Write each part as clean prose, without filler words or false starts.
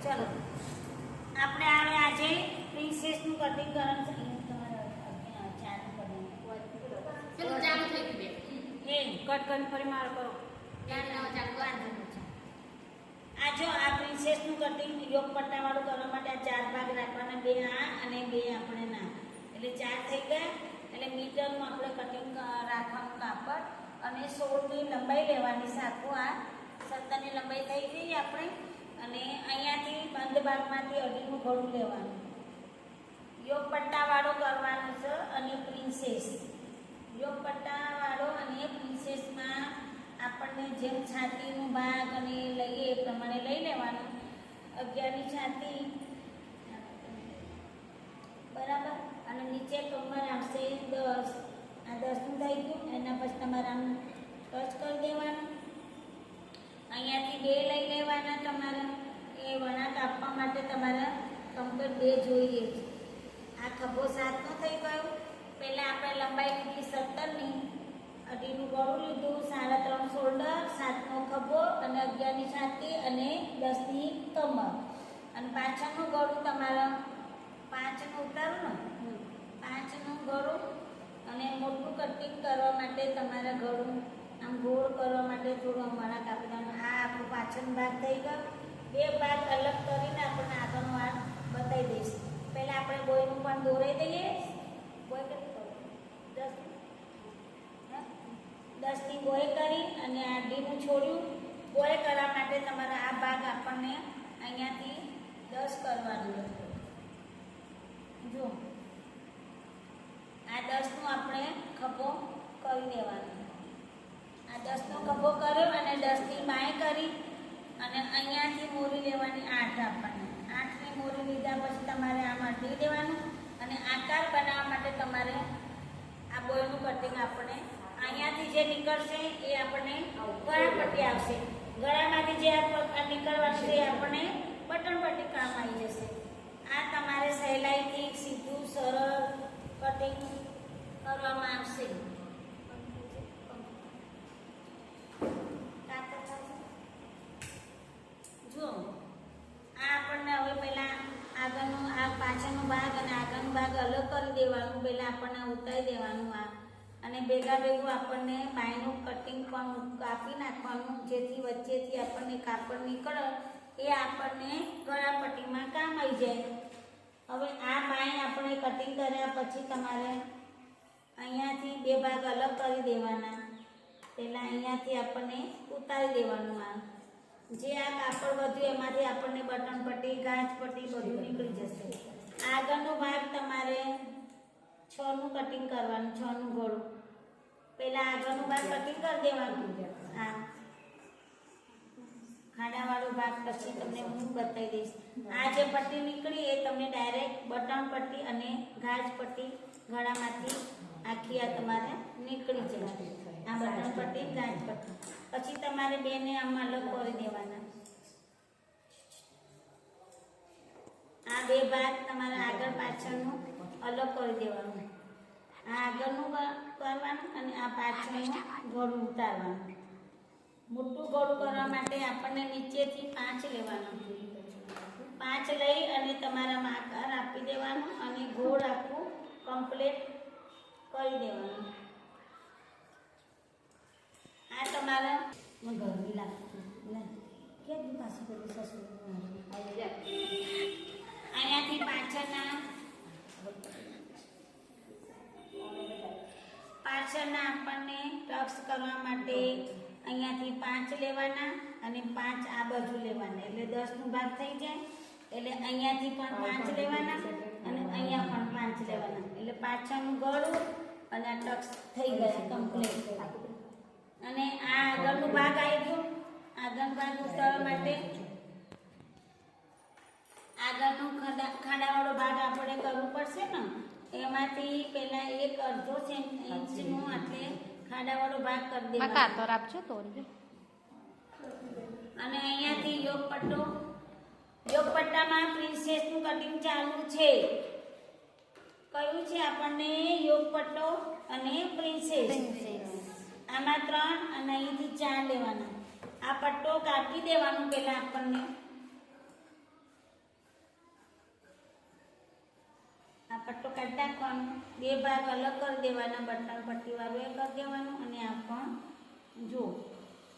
ચલો આપણે હવે આજે પ્રિન્સેસનું કટિંગ કરવાનું છે. ચલો ચાલુ થઈ ગયું બે. એ કટ કરીને ફરી મારો કરો. આ જો આ પ્રિન્સેસનું કટિંગ યોગ પટ્ટાવાળું કરવા માટે આ 4 ભાગ રાખવાના, 2 આ અને 2 આપણે ના, એટલે 4 થઈ ગયા. એટલે મીટરનું આપણે કટિંગ રાખવાનું કાપડ અને 16ની લંબાઈ લેવાની. સાખું આ 17ની લંબાઈ થઈ ગઈ આપણે. અને અહીંયાથી બંધ ભાગમાંથી અઢીનું ઘડું લેવાનું. યોગ પટ્ટાવાળો કરવાનો છે અને પ્રિન્સેસ યોગ પટ્ટાવાળો અને પ્રિન્સેસમાં આપણને જેમ છાતીનો ભાગ અને લઈએ એ પ્રમાણે લઈ લેવાનું. 11ની છાતી બરાબર. અને નીચે કમર આવશે 10. આ 10નું થઈ ગયું. એના પછી તમારે આમ ટચ કરી દેવાનું. અહીંયાથી 2 લઈ લેવાના તમારે. એ વણાટ આપવા માટે તમારે કમ્પ્લીટ 2 જોઈએ જ. આ ખભો 7નો થઈ ગયો. પહેલાં આપણે લંબાઈ લીધી 17ની, અઢીનું ગળું લીધું, 3.5 શોલ્ડર, 7નો ખભો અને 11ની છાતી અને 10ની કમર. અને પાછળનું ગળું તમારે 5નું ઉતારું ને, 5નું ગળું. અને મોટું કટિંગ કરવા માટે તમારે ગળું આમ ગોળ કરવા માટે થોડું અમારા કાપી દેવાનું. આ આપણો પાછળનો ભાગ થઈ ગયો. 2 ભાગ અલગ કરીને આપણને આગળનો ભાગ બતાવી દઈશું. પહેલાં આપણે બોયનું પણ દોરાઈ દઈએ. બોય કેટલું 10ની બોય કરી અને આ ડીનું છોડ્યું. બોય કરવા માટે તમારે આ ભાગ આપણને અહીંયાથી 10 કરવાનું. જો આ 10નું આપણે ખભો કરી દેવાનો. આ 10નો ખભો કર્યો અને 10ની બાય કરી અને અહીંયાથી મોરી લેવાની 8 આપણને. 8ની મોરી લીધા પછી તમારે આમ અડી દેવાનું. અને આકાર બનાવવા માટે તમારે આ બોયનું કટિંગ આપણે અહીંયાથી જે નીકળશે એ આપણને ગળાપટ્ટી આવશે. ગળામાંથી જે નીકળવાનું છે એ આપણને બટન પટ્ટી કામ આવી જશે. આ તમારે સહેલાઈથી સીધું સરળ કટિંગ કરવામાં આવશે. જો આ આપણને હવે પહેલાં આગળનું આ પાછળનો ભાગ અને આગળનો ભાગ અલગ કરી દેવાનું. પહેલાં આપણને ઉતારી દેવાનું આ. અને ભેગા ભેગું આપણને બાયનું કટિંગ પણ કાપી નાખવાનું, જેથી વચ્ચેથી આપણને કાપડ નીકળે એ આપણને ગળાપટ્ટીમાં કામ આવી જાય. હવે આ બાય આપણે કટિંગ કર્યા પછી તમારે અહીંયાથી 2 ભાગ અલગ કરી દેવાના. પહેલાં અહીંયાથી આપણને ઉતારી દેવાનું. આ જે આ કાપડ વધ્યું એમાંથી આપણને બટન પટ્ટી, ગાંચ પટ્ટી બધું નીકળી જશે. આગળનો ભાગ તમારે 6નું કટિંગ કરવાનું, 6નું ગળું. પહેલાં આગળનો ભાગ કટિંગ કરી દેવાનું. હા, ખાડાવાળો ભાગ પછી તમને હું બતાવી દઈશ. આ જે પટ્ટી નીકળી એ તમને ડાયરેક્ટ બટન પટ્ટી અને ગાજ પટ્ટી ગળામાંથી આખી આ તમારે નીકળી જશે. આ બટન પટ્ટી, ગાજ પટ્ટી. પછી તમારે 2ને આમાં અલગ કરી દેવાના. આ 2 ભાગ તમારે આગળ પાછળનું અલગ કરી દેવાનું. આ આગળનું કરવાનું અને આ પાછળનું ગળું ઉતારવાનું. મોટું ગળું કરવા માટે આપણને નીચેથી 5 લેવાનું. 5 લઈ અને તમારા આકાર આપી દેવાનું અને ગોળ આખું કમ્પ્લીટ કરી દેવાનું. આ તમારા ગરમી લાગતી કેમ પાછું બધું સસું અહીંયાથી પાછળના આપણને ટક્સ કરવા માટે અહીંયાથી 5 લેવાના અને 5 આ બાજુ લેવાના. એટલે 10નો ભાગ થઈ જાય. એટલે અહીંયાથી પણ 5 લેવાના અને અહીંયા પણ 5 લેવાના. એટલે પાછળનું ગળું અને આ ટક્સ થઈ ગયા કમ્પ્લીટ. અને આ આગળનો ભાગ આવી ગયો. આગળનો ભાગ ઉતારવા માટે આગળનો ખાડાવાળો ભાગ આપણે કરવો પડશે ને. એમાંથી પહેલા 1/2 ઇંચનું એટલે ખાડાવાળો ભાગ કરી દેવાનો. કાતર આપજો તો. અને અહીંયાથી યોગ પટ્ટામાં પ્રિન્સેસનું કટિંગ ચાલુ છે. કયું છે આપણને? યોગ પટ્ટો અને પ્રિન્સેસ. આમાં 3 અને અહીંથી 4 લેવાના. આ પટ્ટો કાપી દેવાનો પહેલા આપણને. કાઢી નાખવાનું. બે ભાગ અલગ કરી દેવાના, બટન પટ્ટીવાળું એ કરી દેવાનું અને આ પણ જો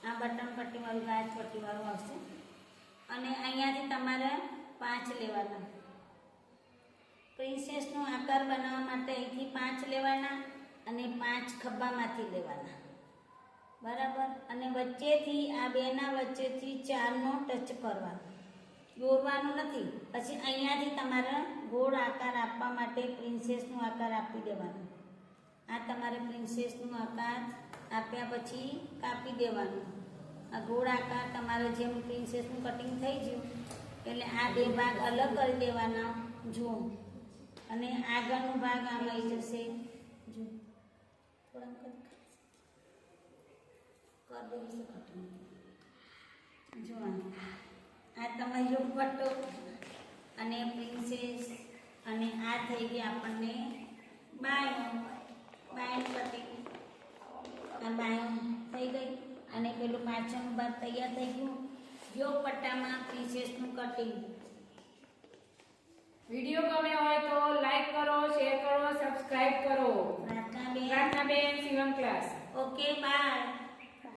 આ બટન પટ્ટીવાળું ગાજ પટ્ટીવાળું આવશે. અને અહીંયાથી તમારે 5 લેવાના. પ્રિન્સેસનો આકાર બનાવવા માટે અહીંથી 5 લેવાના અને 5 ખભામાંથી લેવાના, બરાબર. અને વચ્ચેથી આ બેના વચ્ચેથી 4નો ટચ કરવાનો, દોરવાનું નથી. પછી અહીંયાથી તમારે ગોળ આકાર આપવા માટે પ્રિન્સેસનો આકાર આપી દેવાનો. આ તમારે પ્રિન્સેસનો આકાર આપ્યા પછી કાપી દેવાનું. આ ગોળ આકાર તમારે જેમ પ્રિન્સેસનું કટિંગ થઈ ગયું એટલે આ બે ભાગ અલગ કરી દેવાના જો. અને આગળનો ભાગ આમ આવી જશે જો, થોડા કરી દેશે કટિંગ જો. આ તમારી રૂપટ્ટો અને પ્રિન્સેસ અને આ થઈ ગઈ આપણને બાય કટિંગ. આ બાય થઈ ગઈ અને પેલું પાછળનું ભાગ તૈયાર થઈ ગયું. જો પટ્ટામાં પ્રિન્સેસનું કટિંગ. વિડીયો ગમ્યો હોય તો લાઈક કરો, શેર કરો, સબસ્ક્રાઇબ કરો. Prarthnaben Shivam class. Okay bye.